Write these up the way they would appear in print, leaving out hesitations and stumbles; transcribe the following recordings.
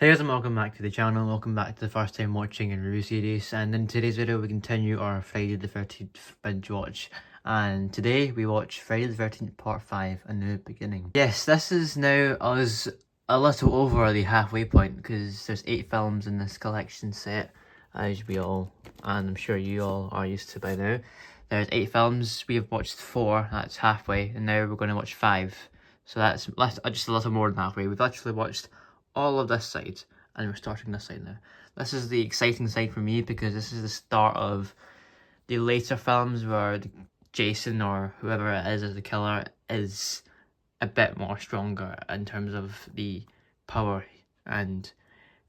Hey guys, and welcome back to the channel. Welcome back to the first time watching and review series. And in today's video we continue our Friday the 13th binge watch. And today we watch Friday the 13th part 5, A New Beginning. Yes, this is now us a little over the halfway point because there's 8 films in this collection set, as we all, and I'm sure you all are used to by now. There's 8 films, we have watched 4, that's halfway, and now we're going to watch 5. So that's just a little more than halfway. We've actually watched all of this side, and we're starting this side now. This is the exciting side for me because this is the start of the later films where Jason or whoever it is as the killer is a bit more stronger in terms of the power and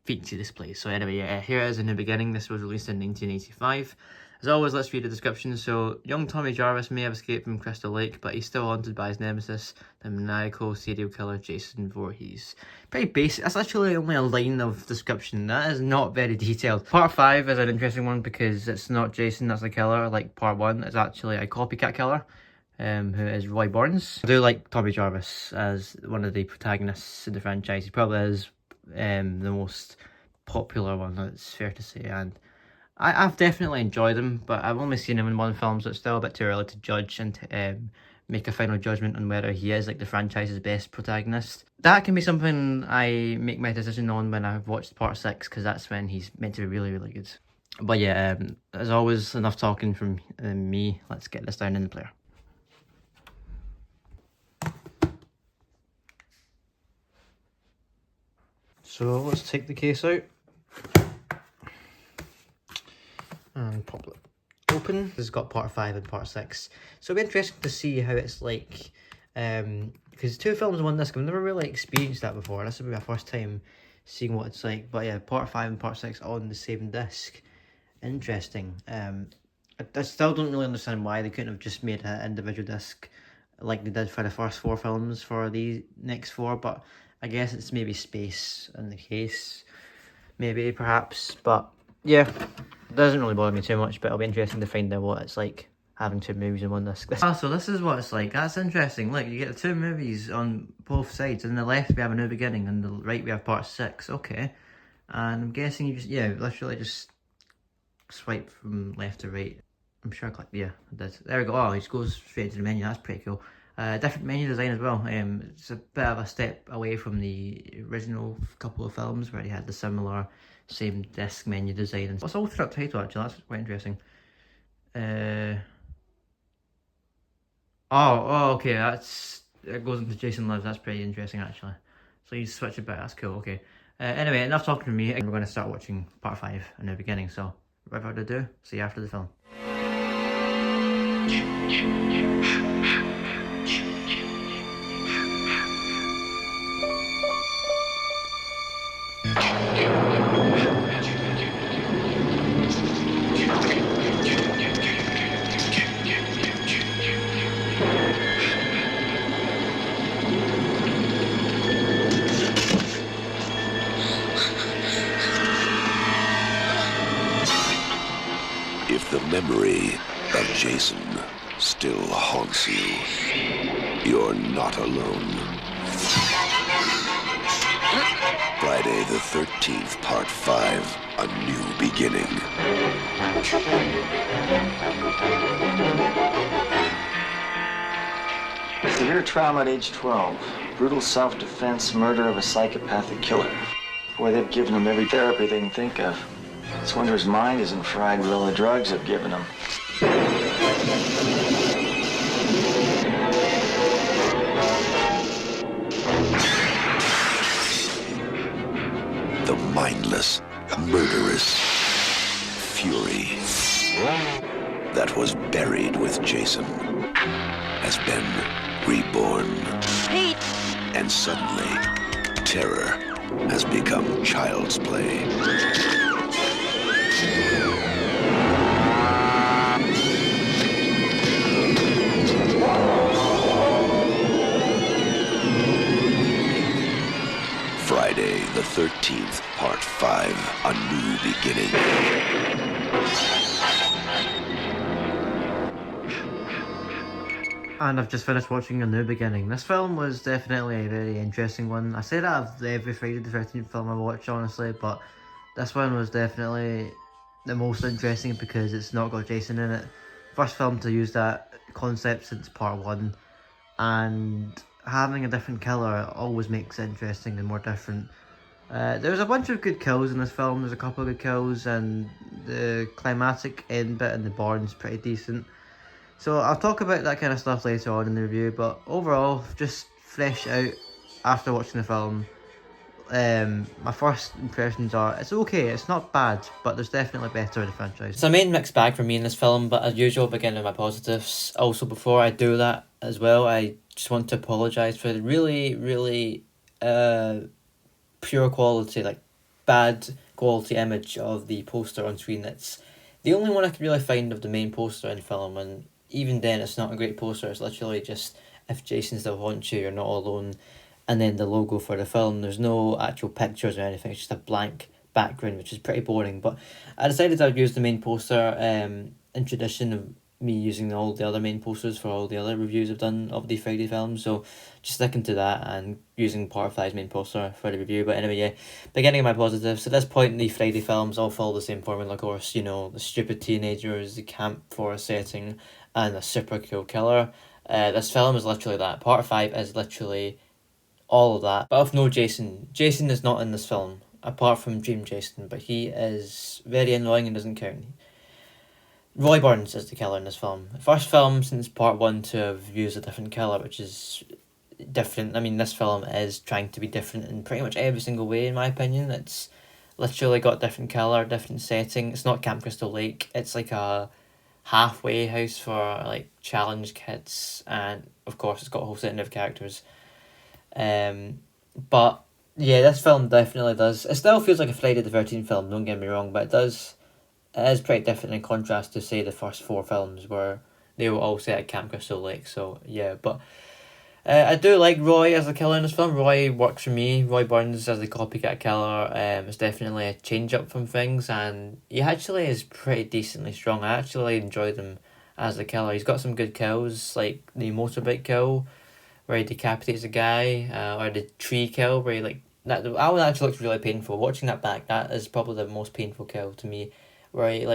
feats he displays. So anyway, here it is in the beginning. This was released in 1985. As always, let's read the description. So, young Tommy Jarvis may have escaped from Crystal Lake, but he's still haunted by his nemesis, the maniacal serial killer Jason Voorhees. Pretty basic. That's actually only a line of description. That is not very detailed. Part 5 is an interesting one because it's not Jason that's the killer like part 1. It's actually a copycat killer, who is Roy Burns. I do like Tommy Jarvis as one of the protagonists in the franchise. He probably is the most popular one, that's fair to say, and I've definitely enjoyed him, but I've only seen him in one film, so it's still a bit too early to judge and to make a final judgment on whether he is like the franchise's best protagonist. That can be something I make my decision on when I've watched part 6, because that's when he's meant to be really, really good. But yeah, as always, enough talking from me. Let's get this down in the player. So let's take the case out and pop it open. This has got part 5 and part 6, so it'll be interesting to see how it's like, because 2 films in one disc. I've never really experienced that before. This will be my first time seeing what it's like. But yeah, part 5 and part 6 on the same disc. Interesting. I still don't really understand why they couldn't have just made an individual disc like they did for the first 4 films for the next 4, but I guess it's maybe space in the case, maybe, perhaps. But yeah, it doesn't really bother me too much, but it'll be interesting to find out what it's like having 2 movies in one disc. So this is what it's like. That's interesting. Look, you get the 2 movies on both sides. On the left we have A New Beginning, and the right we have part 6. Okay, and I'm guessing you just, yeah, literally just swipe from left to right. I'm sure I clicked, yeah, I did. There we go. Oh, it just goes straight to the menu. That's pretty cool. Different menu design as well. It's a bit of a step away from the original couple of films where they had the similar same disc menu design. And what's altered up title actually? That's quite interesting. Oh, okay. It goes into Jason Lives. That's pretty interesting actually. So you switch it back. That's cool. Okay. Anyway, enough talking from me. And we're going to start watching part 5 in the beginning. So without further ado, see you after the film. If the memory of Jason still haunts you, you're not alone. Friday the 13th, Part 5, A New Beginning. Severe trauma at age 12. Brutal self-defense, murder of a psychopathic killer. Boy, they've given him every therapy they can think of. It's wonder his mind isn't fried with all the drugs they've given him. The mindless, murderous fury that was buried with Jason has been reborn. Pete! And suddenly, terror has become child's play. Friday the 13th, Part 5, A New Beginning. And I've just finished watching A New Beginning. This film was definitely a very interesting one. I say that of every Friday the 13th film I watch, honestly, but this one was definitely the most interesting because it's not got Jason in it. First film to use that concept since part 1, and having a different killer always makes it interesting and more different. There's a bunch of good kills in this film. There's a couple of good kills, and the climatic end bit in the barn's pretty decent. So I'll talk about that kind of stuff later on in the review, but overall, just fresh out after watching the film. My first impressions are it's okay, it's not bad, but there's definitely better in the franchise. It's a main mixed bag for me in this film, but as usual, begin with my positives. Also, before I do that as well, I just want to apologise for the really pure quality, like bad quality image of the poster on screen. It's the only one I could really find of the main poster in the film, and even then it's not a great poster. It's literally just if Jason still haunts you, you're not alone, and then the logo for the film. There's no actual pictures or anything, it's just a blank background, which is pretty boring. But I decided I'd use the main poster in tradition of me using all the other main posters for all the other reviews I've done of the Friday films, so just sticking to that and using part 5's main poster for the review. But anyway, yeah, beginning of my positives. At this point, the Friday films all follow the same formula, of course. You know, the stupid teenagers, the camp forest setting, and a super cool killer. This film is literally that. Part 5 is literally all of that, but with no Jason. Jason is not in this film, apart from Dream Jason, but he is very annoying and doesn't count. Roy Burns is the killer in this film. First film since part 1 to have used a different killer, which is different. I mean, this film is trying to be different in pretty much every single way, in my opinion. It's literally got different killer, different setting. It's not Camp Crystal Lake. It's like a halfway house for like challenge kids, and of course it's got a whole setting of characters. But yeah, this film definitely does. It still feels like a Friday the 13th film, don't get me wrong, but it is pretty different in contrast to, say, the first 4 films where they were all set at Camp Crystal Lake. So yeah, but I do like Roy as the killer in this film. Roy works for me. Roy Burns as the copycat killer is definitely a change up from things, and he actually is pretty decently strong. I actually enjoyed him as the killer. He's got some good kills, like the motorbike kill where he decapitates a guy, or the tree kill where he that one actually looks really painful. Watching that back, that is probably the most painful kill to me, where he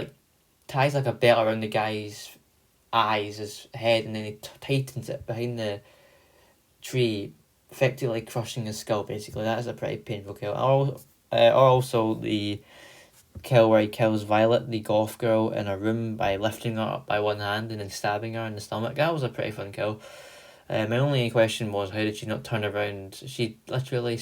ties like a belt around the guy's eyes, his head, and then he tightens it behind the tree, effectively crushing his skull. Basically, that is a pretty painful kill. Or also the kill where he kills Violet, the goth girl, in a room by lifting her up by one hand and then stabbing her in the stomach. That was a pretty fun kill. My only question was, how did she not turn around? She literally,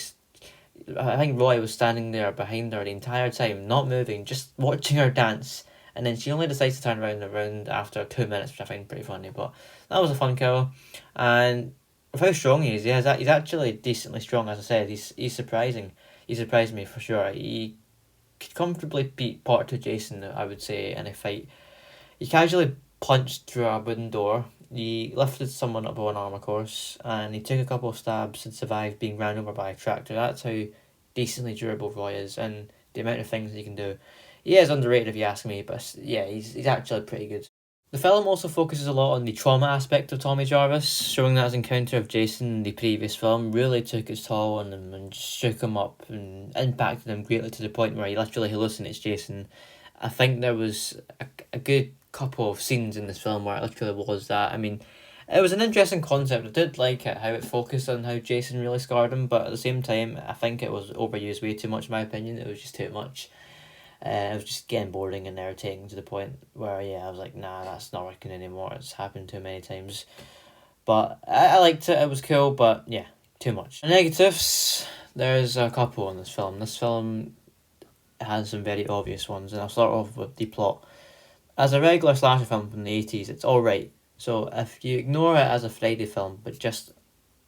I think Roy was standing there behind her the entire time, not moving, just watching her dance, and then she only decides to turn around after 2 minutes, which I find pretty funny. But that was a fun kill, and with how strong he is, he's actually decently strong. As I said, he's surprising. He surprised me for sure. He could comfortably beat Part 2 Jason, I would say, in a fight. He casually punched through a wooden door. He lifted someone up by one arm, of course, and he took a couple of stabs and survived being ran over by a tractor. That's how decently durable Roy is, and the amount of things he can do. He is underrated if you ask me, but yeah, he's actually pretty good. The film also focuses a lot on the trauma aspect of Tommy Jarvis, showing that his encounter of Jason in the previous film really took its toll on him and shook him up and impacted him greatly, to the point where he literally hallucinates Jason. I think there was a good couple of scenes in this film where it literally was that. I mean, it was an interesting concept. I did like it, how it focused on how Jason really scarred him, but at the same time, I think it was overused way too much, in my opinion. It was just too much. It was just getting boring and irritating to the point where, yeah, I was like, nah, that's not working anymore. It's happened too many times. But I liked it. It was cool, but yeah, too much. Negatives, there's a couple in this film. This film has some very obvious ones, and I'll start off with the plot. As a regular slasher film from the 80s, it's alright. So if you ignore it as a Friday film, but just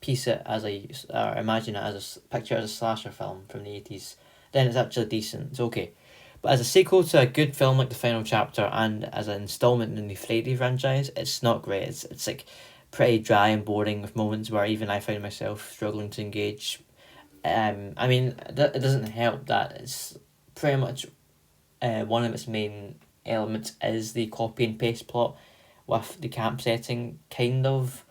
piece it as or imagine it as picture it as a slasher film from the 80s, then it's actually decent. It's okay. But as a sequel to a good film like The Final Chapter, and as an installment in the Friday franchise, it's not great. It's like pretty dry and boring, with moments where even I found myself struggling to engage. I mean, it doesn't help that it's pretty much one of its main elements is the copy and paste plot, with the camp setting kind of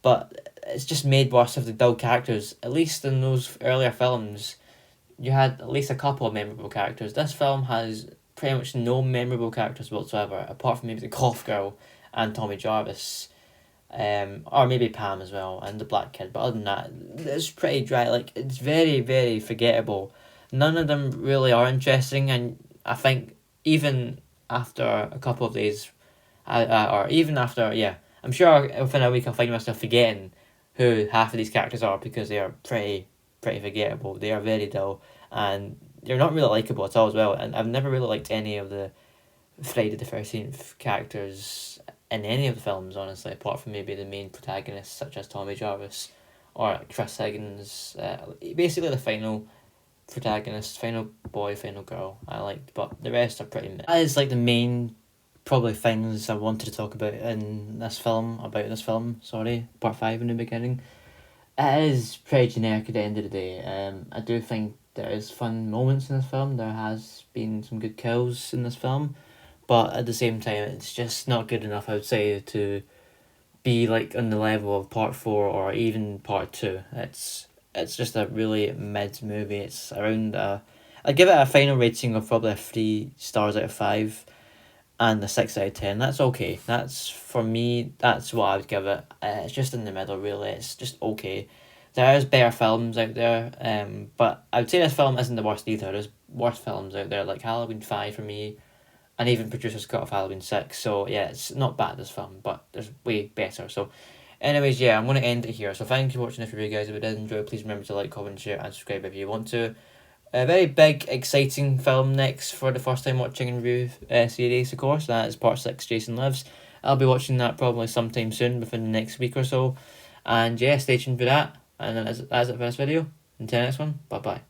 but it's just made worse of the dull characters. At least in those earlier films, you had at least a couple of memorable characters. This film has pretty much no memorable characters whatsoever, apart from maybe the Cough Girl and Tommy Jarvis, or maybe Pam as well, and the Black Kid. But other than that, it's pretty dry. Like, it's very, very forgettable. None of them really are interesting, and I think even after a couple of days, or even after, yeah, I'm sure within a week I'll find myself forgetting who half of these characters are, because they are pretty forgettable. They are very dull, and they're not really likable at all as well. And I've never really liked any of the Friday the 13th characters in any of the films, honestly, apart from maybe the main protagonists such as Tommy Jarvis or Chris Higgins. Basically the final protagonist, final boy, final girl I liked, but the rest are pretty meh. That is like the main probably things I wanted to talk about in this film, part 5 in the beginning. It is pretty generic at the end of the day. I do think there is fun moments in this film. There has been some good kills in this film, but at the same time, it's just not good enough, I would say, to be like on the level of part 4 or even part 2. It's just a really mid movie. It's around I'd give it a final rating of probably 3 stars out of 5, and a 6 out of 10. That's okay. That's, for me, that's what I would give it. It's just in the middle, really. It's just okay. There is better films out there, but I would say this film isn't the worst either. There's worse films out there, like Halloween 5 for me, and even Producer's Cut of Halloween 6. So yeah, it's not bad, this film, but there's way better. So anyways, yeah, I'm going to end it here. So thank you for watching this review, guys. If you did enjoy, please remember to like, comment, share, and subscribe if you want to. A very big, exciting film next for the first time watching and review series, of course. That is part 6, Jason Lives. I'll be watching that probably sometime soon, within the next week or so. And yeah, stay tuned for that. And then that's it for this video. Until the next one, bye bye.